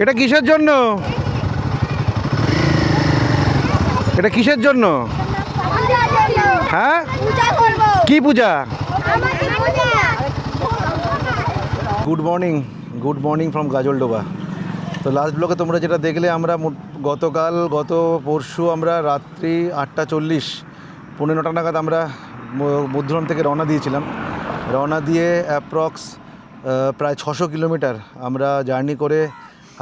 এটা কিসের জন্য? এটা কিসের জন্য? হ্যাঁ, কি puja? Good morning from Gajoldoba. তো লাস্ট ব্লকে তোমরা যেটা দেখলে, আমরা গত পরশু আমরা রাত্রি 8:40 পৌনে 9টা নাগাদ আমরা মধ্যরাম থেকে রওনা দিয়েছিলাম। রওনা দিয়ে অ্যাপ্রক্স প্রায় 600 কিলোমিটার আমরা জার্নি করে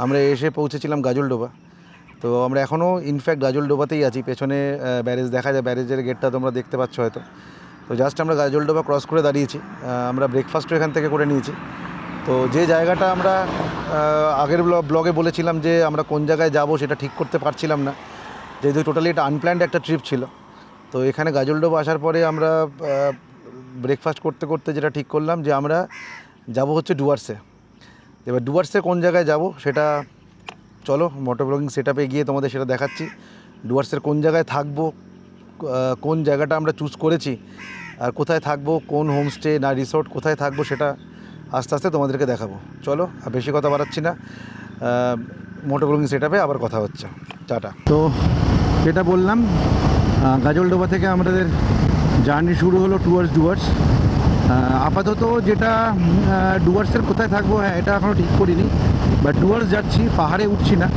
আমরা এসে পৌঁছেছিলাম গাজলডোবা। তো আমরা এখনও ইনফ্যাক্ট গাজলডোবাতেই আছি। পেছনে ব্যারেজ দেখা যায়, ব্যারেজের গেটটা তোমরা দেখতে পাচ্ছ হয়তো। তো জাস্ট আমরা গাজলডোবা ক্রস করে দাঁড়িয়েছি। আমরা ব্রেকফাস্টও এখান থেকে করে নিয়েছি। তো যে জায়গাটা আমরা আগের ব্লগে বলেছিলাম যে আমরা কোন জায়গায় যাব সেটা ঠিক করতে পারছিলাম না, যেহেতু টোটালি এটা আনপ্ল্যান্ড একটা ট্রিপ ছিল। তো এখানে গাজলডোবা আসার পরে আমরা ব্রেকফাস্ট করতে করতে যেটা ঠিক করলাম যে আমরা যাব হচ্ছে ডুয়ার্সে। এবার ডুয়ার্সে কোন জায়গায় যাব সেটা চলো মোটর ব্লগিং সেটআপে গিয়ে তোমাদের সেটা দেখাচ্ছি। ডুয়ার্সের কোন জায়গায় থাকবো, কোন জায়গাটা আমরা চুজ করেছি, আর কোথায় থাকবো, কোন হোমস্টে না রিসোর্ট কোথায় থাকবো সেটা আস্তে আস্তে তোমাদেরকে দেখাবো। চলো, আর বেশি কথা বাড়াচ্ছি না, মোটর ব্লগিং সেটআপে আবার কথা হচ্ছে। টাটা। তো যেটা বললাম, গাজলডোবা থেকে আমাদের জার্নি শুরু হলো টুয়ার্ডস ডুয়ার্স। আপাতত যেটা ডুয়ার্সের কোথায় থাকবো, হ্যাঁ এটা এখনও ঠিক করিনি, বাট ডুয়ার্স যাচ্ছি, পাহাড়ে উঠছি না।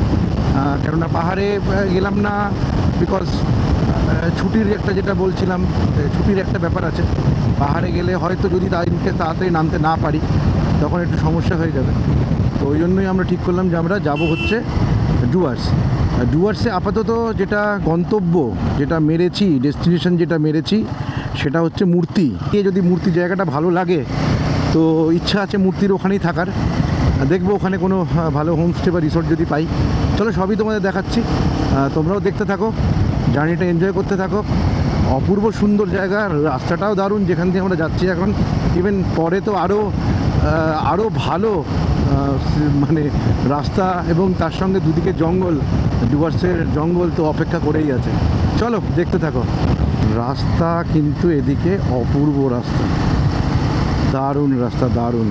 কেননা পাহাড়ে গেলাম না, বিকজ ছুটির একটা যেটা বলছিলাম, ছুটির একটা ব্যাপার আছে। পাহাড়ে গেলে হয়তো যদি তাড়াতাড়ি নামতে না পারি তখন একটু সমস্যা হয়ে যাবে। তো ওই জন্যই আমরা ঠিক করলাম যে আমরা যাব হচ্ছে ডুয়ার্স। ডুয়ার্সে আপাতত যেটা গন্তব্য, যেটা মেরেছি, ডেস্টিনেশন যেটা মেরেছি সেটা হচ্ছে মূর্তি। যদি মূর্তি জায়গাটা ভালো লাগে তো ইচ্ছা আছে মূর্তির ওখানেই থাকার। দেখবো ওখানে কোনো ভালো হোমস্টে বা রিসোর্ট যদি পাই। চলো, সবই তোমাদের দেখাচ্ছি, তোমরাও দেখতে থাকো, জার্নিটা এনজয় করতে থাকো। অপূর্ব সুন্দর জায়গা, রাস্তাটাও দারুণ যেখান থেকে আমরা যাচ্ছি এখন। ইভেন পরে তো আরও ভালো মানে রাস্তা, এবং তার সঙ্গে দুদিকে জঙ্গল, ডুয়ার্সের জঙ্গল তো অপেক্ষা করেই আছে। চলো দেখতে থাকো। রাস্তা কিন্তু এদিকে অপূর্ব রাস্তা, দারুণ রাস্তা, দারুণ।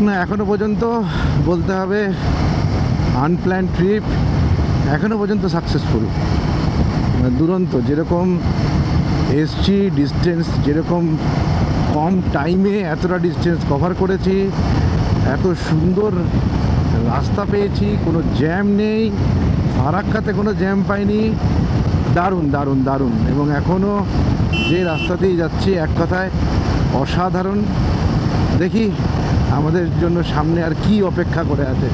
না, এখনও পর্যন্ত বলতে হবে আনপ্ল্যান্ড ট্রিপ এখনও পর্যন্ত সাকসেসফুল, দুরন্ত। যেরকম এসছি, ডিস্টেন্স যেরকম কম টাইমে এতটা ডিস্টেন্স কভার করেছি, এত সুন্দর রাস্তা পেয়েছি, কোনো জ্যাম নেই, ফারাক্কাতে কোনো জ্যাম পাইনি, দারুণ দারুণ দারুণ। এবং এখনও যে রাস্তাতেই যাচ্ছি, এক কথায় অসাধারণ। দেখি আমাদের জন্য সামনে আর কি অপেক্ষা করে আছে।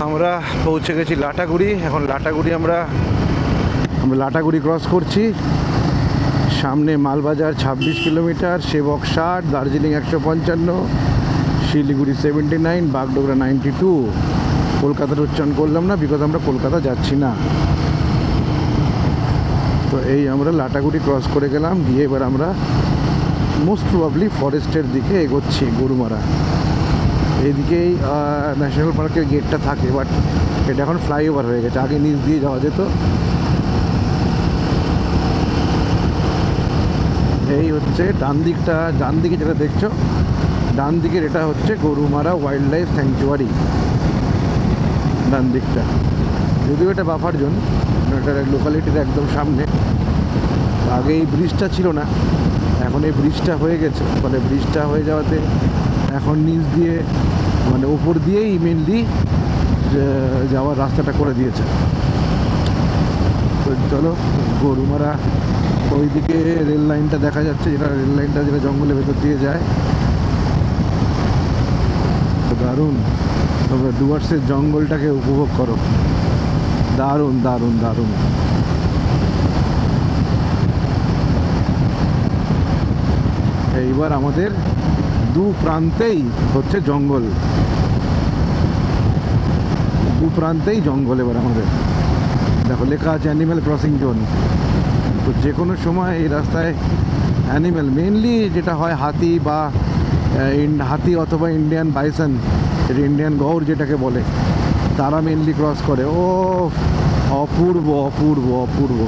আমরা পৌঁছে গেছি লাটাগুড়ি। এখন লাটাগুড়ি আমরা লাটাগুড়ি ক্রস করছি। সামনে মালবাজার 26 কিলোমিটার, সেবক 60, দার্জিলিং 155, শিলিগুড়ি 79, বাগডোগরা 92। কলকাতার উচ্চারণ করলাম না, বিকজ আমরা কলকাতা যাচ্ছি না। তো এই আমরা লাটাগুড়ি ক্রস করে গেলাম, গিয়ে এবার আমরা মোস্ট প্রবাবলি ফরেস্টের দিকে এগোচ্ছি, গরুমারা। এইদিকেই ন্যাশনাল পার্কের গেটটা থাকে, বাট এটা এখন ফ্লাইওভার হয়ে গেছে, আগে নিচ দিয়ে যাওয়া যেত। এই হচ্ছে ডান দিকে যেটা দেখছো, ডান দিকের এটা হচ্ছে গরুমারা ওয়াইল্ড লাইফ স্যাংচুয়ারি। ডান দিকটা যদিও এটা বাফার জোন, এটা লোকালিটির একদম সামনে। আগে এই ব্রিজটা ছিল না, এখন এই ব্রিজটা হয়ে গেছে। ফলে ব্রিজটা হয়ে যাওয়াতে এখন নিচ দিয়ে, মানে ওপর দিয়েই মেনলি যাওয়ার রাস্তাটা করে দিয়েছে। তো চলো, গরুমারা ওইদিকে রেল লাইনটা দেখা যাচ্ছে, যেটা রেল লাইনটা যেটা জঙ্গলের ভেতর দিয়ে যায়। দারুণ। তবে ডুয়ার্সের জঙ্গলটাকে উপভোগ করো, দারুণ দারুণ দারুণ। এইবার আমাদের দু প্রান্তেই হচ্ছে জঙ্গল, দু প্রান্তেই জঙ্গল। এবার আমাদের দেখো লেখা আছে অ্যানিম্যাল ক্রসিং জোন। তো যে কোনো সময় এই রাস্তায় অ্যানিম্যাল, মেনলি যেটা হয় হাতি বা হাতি অথবা ইন্ডিয়ান বাইসন, ইন্ডিয়ান গৌর যেটাকে বলে, তারা মেনলি ক্রস করে। ও অপূর্ব অপূর্ব অপূর্ব,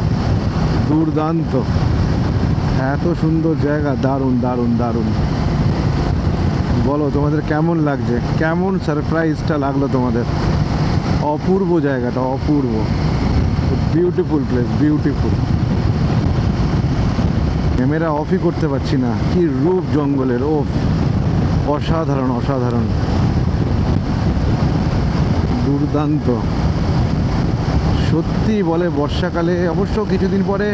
দুর্দান্ত, এত সুন্দর জায়গা, দারুণ দারুণ দারুণ। বলো তোমাদের কেমন লাগছে, কেমন সারপ্রাইজটা লাগলো তোমাদের? অপূর্ব জায়গাটা, অপূর্ব, বিউটিফুল প্লেস, বিউটিফুল। ক্যামেরা অফই করতে পারছি না, কি রূপ জঙ্গলের, ও অসাধারণ, অসাধারণ, দুর্দান্ত সত্যি। বলে বর্ষাকালে অবশ্য কিছুদিন পরে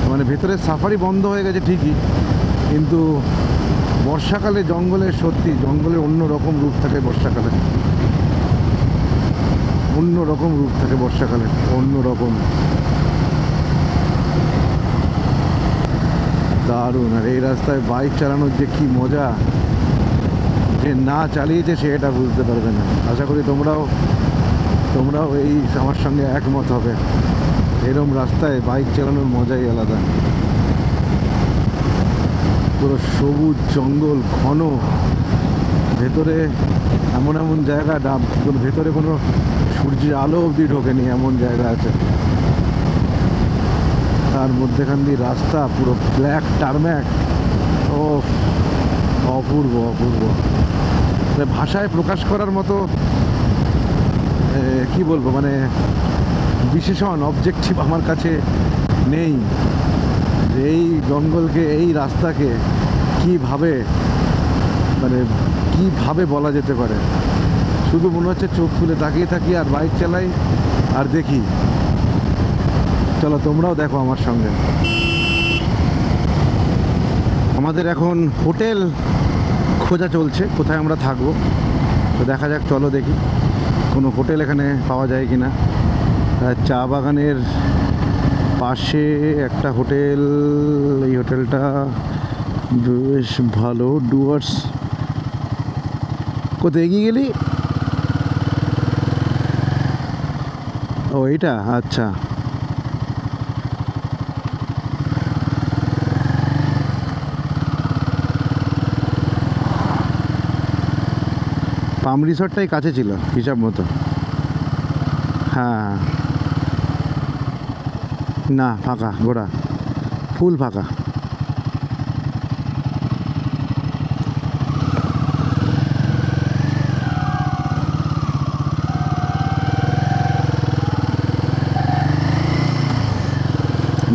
মানে ভেতরে সাফারি বন্ধ হয়ে গেছে ঠিকই, কিন্তু বর্ষাকালে জঙ্গলের, সত্যি জঙ্গলের অন্য রকম রূপ থাকে বর্ষাকালে, অন্য রকম রূপ থাকে বর্ষাকালে, অন্য রকম, দারুণ। আর এই রাস্তায় বাইক চালানোর যে কি মজা, যে না চালিয়েছে সে এটা বুঝতে পারবে না। আশা করি তোমরাও এই আমার সঙ্গে একমত হবে, এরম রাস্তায় বাইক চালানোর মজাই আলাদা। পুরো সবুজ জঙ্গল, ঘন, ভেতরে এমন এমন জায়গা, ভেতরে কোনো সূর্যের আলো অবধি ঢোকেনি এমন জায়গা আছে। তার মধ্যেখান দিয়ে রাস্তা পুরো ব্ল্যাক টারম্যাক, ও অপূর্ব, অপূর্ব। ভাষায় প্রকাশ করার মতো কি বলবো, মানে বিশেষণ, অবজেক্টিভ আমার কাছে নেই যে এই জঙ্গলকে, এই রাস্তাকে কিভাবে, মানে কিভাবে বলা যেতে পারে। শুধু মনে হচ্ছে চোখ খুলে তাকিয়ে থাকি আর বাইক চালাই আর দেখি। চলো তোমরাও দেখো আমার সঙ্গে। আমাদের এখন হোটেল খোঁজা চলছে, কোথায় আমরা থাকবো, তো দেখা যাক, চলো দেখি কোনো হোটেল এখানে পাওয়া যায় কি না। চা বাগানের পাশে একটা হোটেল, এই হোটেলটা বেশ ভালো, ডুয়ার্স। কোথায় এগিয়ে গেলি? ও এইটা, আচ্ছা। পাম রিসর্টটাই কাছে ছিল হিসাব মতো। হ্যাঁ, না ফাঁকা, গোড়া ফুল ফাঁকা।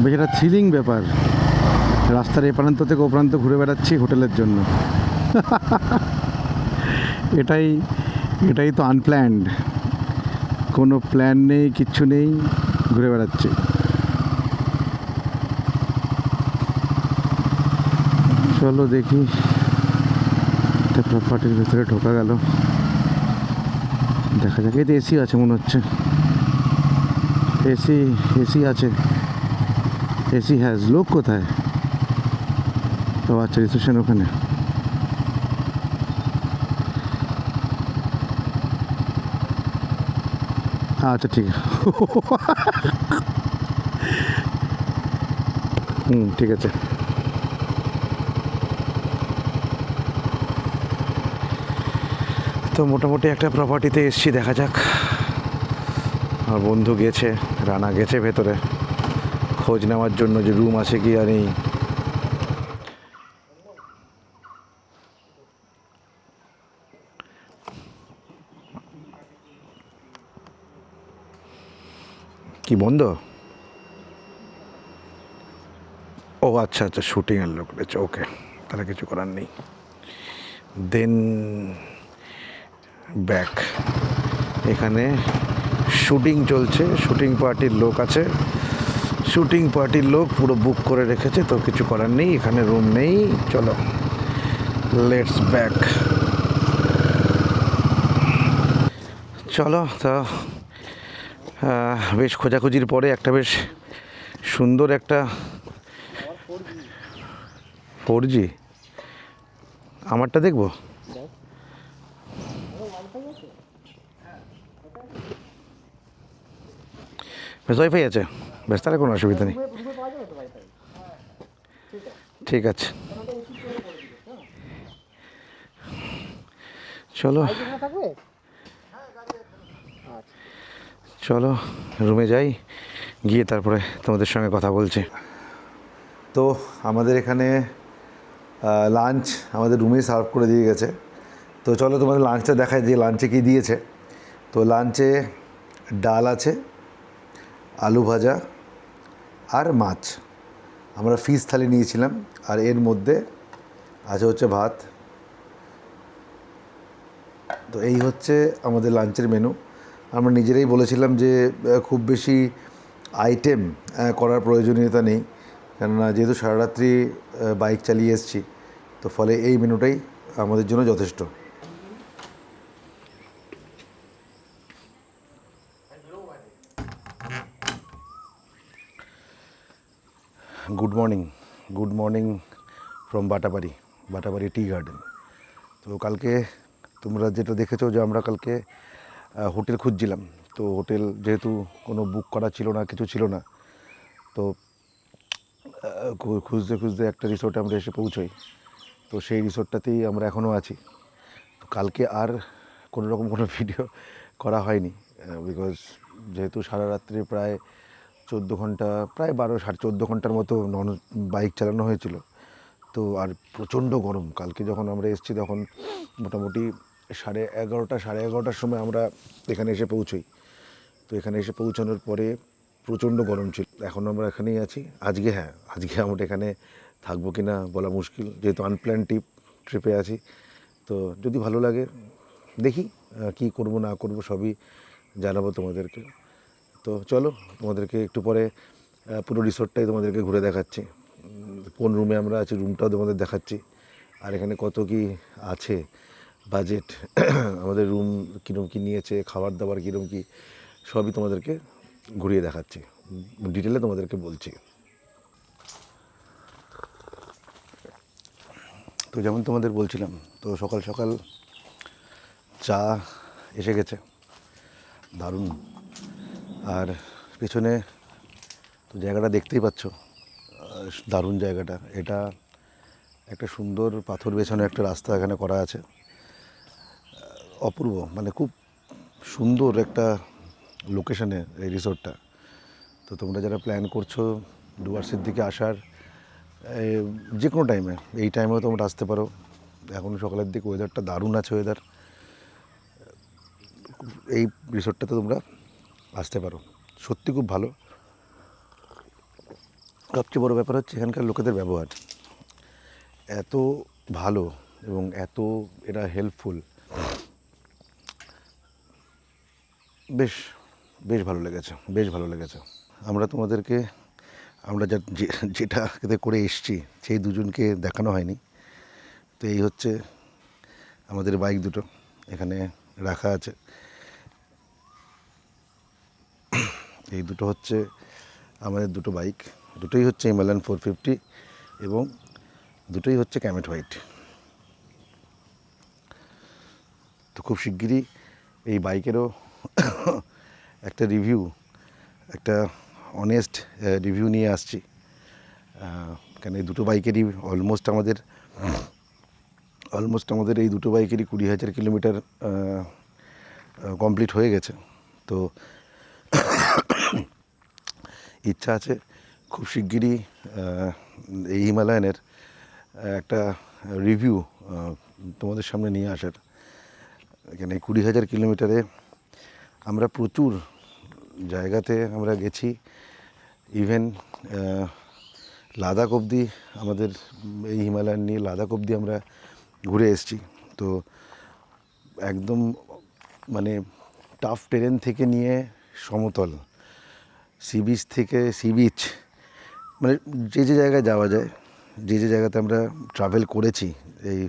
বেশ একটা থ্রিলিং ব্যাপার, রাস্তার এ প্রান্ত থেকে ও প্রান্ত ঘুরে বেড়াচ্ছি হোটেলের জন্য। এটাই তো আনপ্ল্যান্ড, কোনো প্ল্যান নেই, কিচ্ছু নেই, ঘুরে বেড়াচ্ছি। চলো দেখি, একটা প্রপার্টির ভেতরে ঢোকা গেল, দেখা যাক। এই তো এসি আছে মনে হচ্ছে, এসি আছে, এসি হ্যাজ। লোক কোথায়? ও আচ্ছা, রিসেপশন ওখানে। আচ্ছা ঠিক আছে। ঠিক আছে। তো মোটামুটি একটা প্রপার্টিতে এসছি, দেখা যাক। আমার বন্ধু গেছে, রানা গেছে ভেতরে খোঁজ নেওয়ার জন্য যে রুম আছে কি আর নেই। কি বন্ধ? ও আচ্ছা আচ্ছা, শুটিংয়ের লোক রয়েছে, ওকে, তাহলে কিছু করার নেই। দেন ব্যাক, এখানে শুটিং চলছে, শুটিং পার্টির লোক আছে, শুটিং পার্টির লোক পুরো বুক করে রেখেছে, তো কিছু করার নেই, এখানে রুম নেই। চলো লেটস ব্যাক। চলো, তা বেশ খোঁজাখুঁজির পরে একটা বেশ সুন্দর একটা 4G, আমারটা দেখবো। বেশ ওয়াইফাই আছে, বেশ তাহলে কোনো অসুবিধা নেই। ঠিক আছে, চলো চলো রুমে যাই, গিয়ে তারপরে তোমাদের সঙ্গে কথা বলছি। তো আমাদের এখানে লাঞ্চ আমাদের রুমেই সার্ভ করে দিয়ে গেছে। তো চলো তোমাদের লাঞ্চটা দেখায়, দিয়ে লাঞ্চে কী দিয়েছে। তো লাঞ্চে ডাল আছে, আলু ভাজা আর মাছ। আমরা ফিশ থালি নিয়েছিলাম, আর এর মধ্যে আছে হচ্ছে ভাত। তো এই হচ্ছে আমাদের লাঞ্চের মেনু। আমরা নিজেরাই বলেছিলাম যে খুব বেশি আইটেম করার প্রয়োজনীয়তা নেই, কেননা যেহেতু সারা রাত্রি বাইক চালিয়ে এসেছি, তো ফলে এই মেনুটাই আমাদের জন্য যথেষ্ট। Good morning from Batabari tea garden. তো কালকে তোমরা যেটা দেখেছো যে আমরা কালকে হোটেল খুঁজছিলাম। তো হোটেল যেহেতু কোনো বুক করা ছিল না, কিছু ছিল না, তো খুঁজতে খুঁজতে একটা রিসোর্টে আমরা এসে পৌঁছোই। তো সেই রিসোর্টটাতেই আমরা এখনও আছি। তো কালকে আর কোনো রকম কোনো ভিডিও করা হয়নি, বিকজ যেহেতু সারা রাত্রি প্রায় 14 ঘন্টা, প্রায় 12-14 ঘন্টার মতো বাইক চালানো হয়েছিল। তো আর প্রচণ্ড গরম। কালকে যখন আমরা এসেছি তখন মোটামুটি 11:30-11:30টার সময় আমরা এখানে এসে পৌঁছোই। তো এখানে এসে পৌঁছানোর পরে প্রচণ্ড গরম ছিল। এখন আমরা এখানেই আছি। আজকে আমরা এখানে থাকবো কি না বলা মুশকিল, যেহেতু আনপ্ল্যান ট্রিপে আছি। তো যদি ভালো লাগে দেখি কি করব না করব, সবই জানাবো তোমাদেরকে। তো চলো, তোমাদেরকে একটু পরে পুরো রিসোর্টটাই তোমাদেরকে ঘুরে দেখাচ্ছি। কোন রুমে আমরা আছি রুমটাও তোমাদের দেখাচ্ছি, আর এখানে কত কি আছে বাজেট, আমাদের রুম কীরকম কী নিয়েছে, খাবার দাবার কীরকম কী, সবই তোমাদেরকে ঘুরিয়ে দেখাচ্ছি, ডিটেলে তোমাদেরকে বলছি। তো যেমন তোমাদের বলছিলাম, তো সকাল সকাল চা এসে গেছে, দারুণ। আর পেছনে তো জায়গাটা দেখতেই পাচ্ছ, দারুণ জায়গাটা। এটা একটা সুন্দর পাথর বেছানো একটা রাস্তা এখানে করা আছে, অপূর্ব, মানে খুব সুন্দর একটা লোকেশনে এই রিসোর্টটা। তো তোমরা যারা প্ল্যান করছো ডুয়ার্সের দিকে আসার, যে কোনো টাইমে, এই টাইমেও তোমরা আসতে পারো। এখন সকালের দিকে ওয়েদারটা দারুণ আছে, ওয়েদার। এই রিসোর্টটাতে তোমরা আসতে পারো, সত্যি খুব ভালো। সবচেয়ে বড় ব্যাপার হচ্ছে এখানকার লোকেদের ব্যবহার এত ভালো এবং এত এরা হেল্পফুল, বেশ বেশ ভালো লেগেছে। আমরা তোমাদেরকে আমরা যেটাতে করে এসছি সেই দুজনকে দেখানো হয়নি। তো এই হচ্ছে আমাদের বাইক দুটো এখানে রাখা আছে। এই দুটো হচ্ছে আমাদের দুটো বাইক, দুটোই হচ্ছে হিমালয়ান 450 এবং দুটোই হচ্ছে ক্যামেট হোয়াইট। তো খুব শিগগিরই এই বাইকেরও একটা রিভিউ, একটা অনেস্ট রিভিউ নিয়ে আসছি, কারণ এই দুটো বাইকেরই অলমোস্ট আমাদের এই দুটো বাইকেরই 20,000 কিলোমিটার কমপ্লিট হয়ে গেছে। তো ইচ্ছা আছে খুব শিগগিরই এই হিমালয়ানের একটা রিভিউ তোমাদের সামনে নিয়ে আসার। এখানে 20,000 কিলোমিটারে আমরা প্রচুর জায়গাতে আমরা গেছি, ইভেন লাদাখ অবধি, আমাদের এই হিমালয়ান নিয়ে লাদাখ অবধি আমরা ঘুরে এসেছি। তো একদম মানে টাফ টেরেন থেকে নিয়ে সমতল, সি বিচ, মানে যে জায়গায় যাওয়া যায়, যে জায়গাতে আমরা ট্রাভেল করেছি এই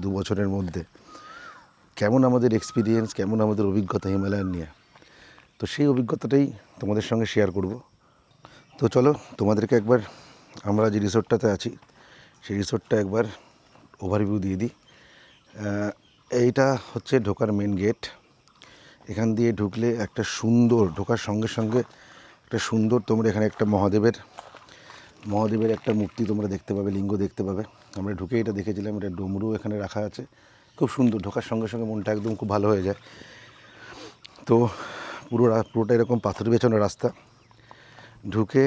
2 বছরের মধ্যে, কেমন আমাদের এক্সপিরিয়েন্স, কেমন আমাদের অভিজ্ঞতা হিমালয়ান নিয়ে, তো সেই অভিজ্ঞতাটাই তোমাদের সঙ্গে শেয়ার করব। তো চলো তোমাদেরকে একবার আমরা যে রিসোর্টটাতে আছি সেই রিসোর্টটা একবার ওভারভিউ দিয়ে দিই। এইটা হচ্ছে ঢোকার মেন গেট। এখান দিয়ে ঢুকলে একটা সুন্দর, ঢোকার সঙ্গে সঙ্গে একটা সুন্দর, তোমরা এখানে একটা মহাদেবের একটা মূর্তি তোমরা দেখতে পাবে, লিঙ্গ দেখতে পাবে। আমরা ঢুকে এটা দেখেছিলাম, এটা ডমরু এখানে রাখা আছে, খুব সুন্দর। ঢোকার সঙ্গে সঙ্গে মনটা একদম খুব ভালো হয়ে যায়। তো পুরোটা এরকম পাথর বেছানো রাস্তা। ঢুকে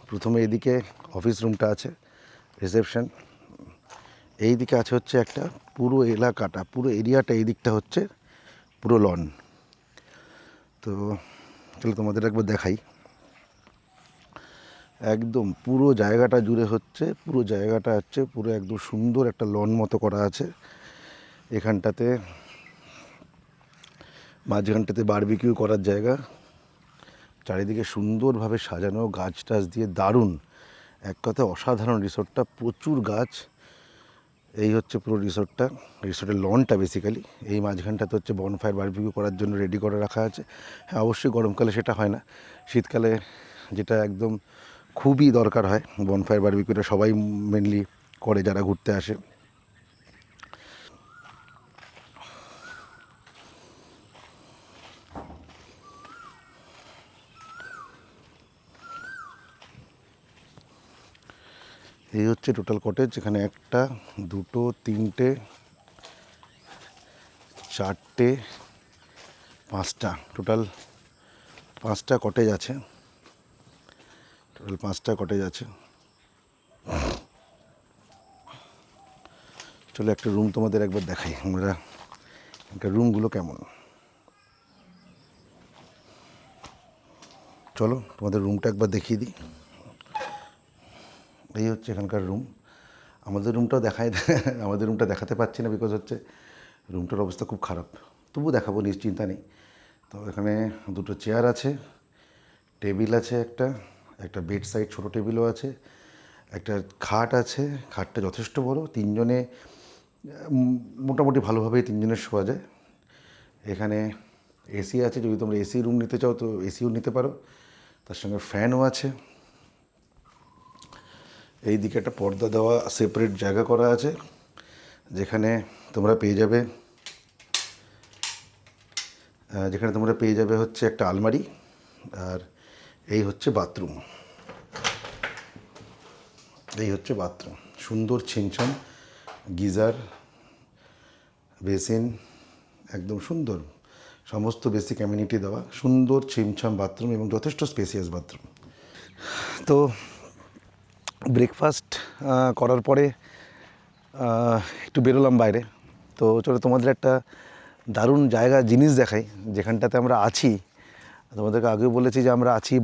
প্রথমে এদিকে অফিস রুমটা আছে, রিসেপশন। এই দিকে আছে হচ্ছে একটা পুরো এলাকাটা, পুরো এরিয়াটা, এই দিকটা হচ্ছে পুরো লন। তো চলো তোমাদের একবার দেখাই। একদম পুরো জায়গাটা জুড়ে হচ্ছে, পুরো একদম সুন্দর একটা লন মতো করা আছে। এখানটাতে মাঝখানটাতে বারবিকিউ করার জায়গা, চারিদিকে সুন্দরভাবে সাজানো গাছ টাছ দিয়ে, দারুণ এক কথা অসাধারণ রিসোর্টটা, প্রচুর গাছ। এই হচ্ছে পুরো রিসোর্টের লনটা বেসিক্যালি। এই মাঝখানটাতে হচ্ছে বনফায়ার বারবিকিউ করার জন্য রেডি করে রাখা আছে। হ্যাঁ, অবশ্যই গরমকালে সেটা হয় না, শীতকালে যেটা একদম খুবই দরকার হয়, বনফায়ার বারবিকিউটা সবাই মেনলি করে যারা ঘুরতে আসে। এই হচ্ছে টোটাল কটেজ। এখানে 1 2 3 4 5টা, টোটাল 5টা কটেজ আছে। চলো একটা রুম তোমাদের একবার দেখাই আমরা, এখানকার রুমগুলো কেমন। চলো তোমাদের রুমটা একবার দেখিয়ে দিই। এই হচ্ছে এখানকার রুম। আমাদের রুমটা দেখাতে পারছি না, বিকজ হচ্ছে রুমটার অবস্থা খুব খারাপ, তবু দেখাবো, নিশ্চিন্তা নেই। তো এখানে 2টো চেয়ার আছে, টেবিল আছে, একটা বেড সাইড ছোটো টেবিলও আছে, একটা খাট আছে। খাটটা যথেষ্ট বড়, 3 জনে মোটামুটি ভালোভাবেই 3 জনের শোয়া যায়। এখানে এসি আছে, যদি তোমরা এসি রুম নিতে চাও তো এসিও নিতে পারো, তার সঙ্গে ফ্যানও আছে। এই দিকে একটা পর্দা দেওয়া সেপারেট জায়গা করা আছে, যেখানে তোমরা পেয়ে যাবে হচ্ছে একটা আলমারি, আর এই হচ্ছে বাথরুম। সুন্দর ছিমছাম গিজার, বেসিন, একদম সুন্দর, সমস্ত বেসিক অ্যামিনিটি দেওয়া, সুন্দর ছিমছাম বাথরুম এবং যথেষ্ট স্পেসিয়াস বাথরুম। তো ব্রেকফাস্ট করার পরে একটু বেরোলাম বাইরে। তো চলো তোমাদের একটা দারুণ জিনিস দেখাই, যেখানটাতে আমরা আছি। তোমাদেরকে আগেও বলেছি যে আমরা আছি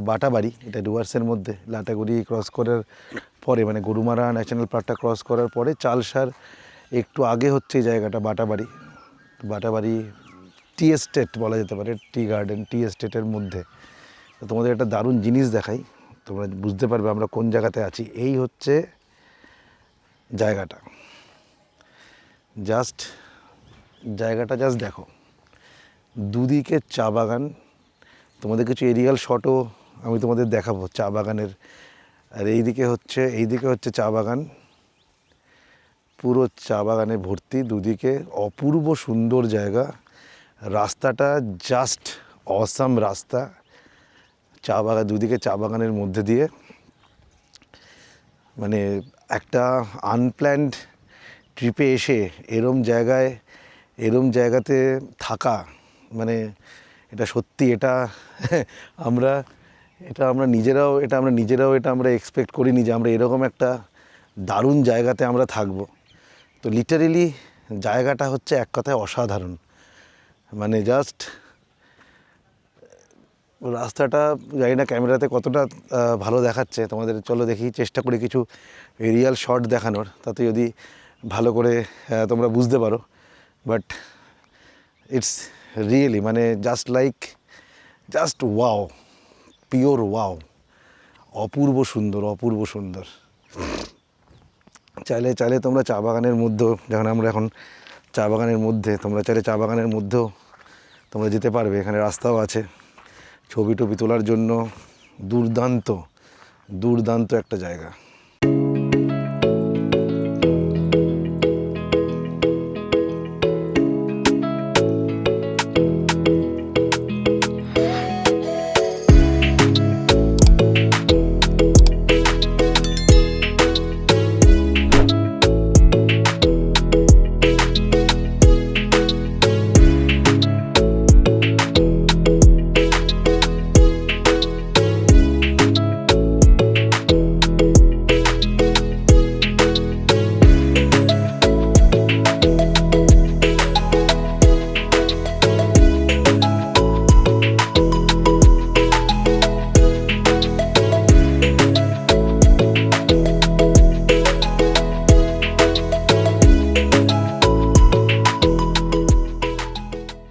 বাটাবাড়ি, এটা ডুয়ার্সের মধ্যে। লাটাগুড়ি ক্রস করার পরে, মানে গরুমারা ন্যাশনাল পার্কটা ক্রস করার পরে চালসার একটু আগে হচ্ছে এই জায়গাটা বাটাবাড়ি টি এস্টেট বলা যেতে পারে, টি গার্ডেন, টি এস্টেটের মধ্যে। তো তোমাদের একটা দারুণ জিনিস দেখাই, তোমরা বুঝতে পারবে আমরা কোন জায়গাতে আছি। এই হচ্ছে জায়গাটা, জাস্ট দেখো, দুদিকে চা বাগান। তোমাদের কিছু এরিয়াল শটও আমি তোমাদের দেখাবো চা বাগানের। আর এইদিকে হচ্ছে চা বাগান, পুরো চা বাগানে ভর্তি, দুদিকে অপূর্ব সুন্দর জায়গা। রাস্তাটা জাস্ট অসাম রাস্তা, দুদিকে চা বাগানের মধ্যে দিয়ে। মানে একটা আনপ্ল্যান্ড ট্রিপে এসে এরম জায়গাতে থাকা, মানে এটা সত্যি, এটা আমরা নিজেরাও এক্সপেক্ট করিনি যে আমরা এরকম একটা দারুণ জায়গাতে আমরা থাকবো। তো লিটারেলি জায়গাটা হচ্ছে এক কথায় অসাধারণ। মানে জাস্ট রাস্তাটা, জানি না ক্যামেরাতে কতটা ভালো দেখাচ্ছে তোমাদের, চলো দেখি, চেষ্টা করি কিছু এরিয়াল শট দেখানোর, তাতে যদি ভালো করে তোমরা বুঝতে পারো। বাট ইটস রিয়েলি, মানে জাস্ট ওয়াও, পিওর ওয়াও, অপূর্ব সুন্দর। চাইলে তোমরা চা বাগানের মধ্যেও, যখন আমরা এখন চা বাগানের মধ্যে, তোমরা চাইলে চা বাগানের মধ্যেও তোমরা যেতে পারবে। এখানে রাস্তাও আছে ছবি টবি তোলার জন্য। দুর্দান্ত একটা জায়গা।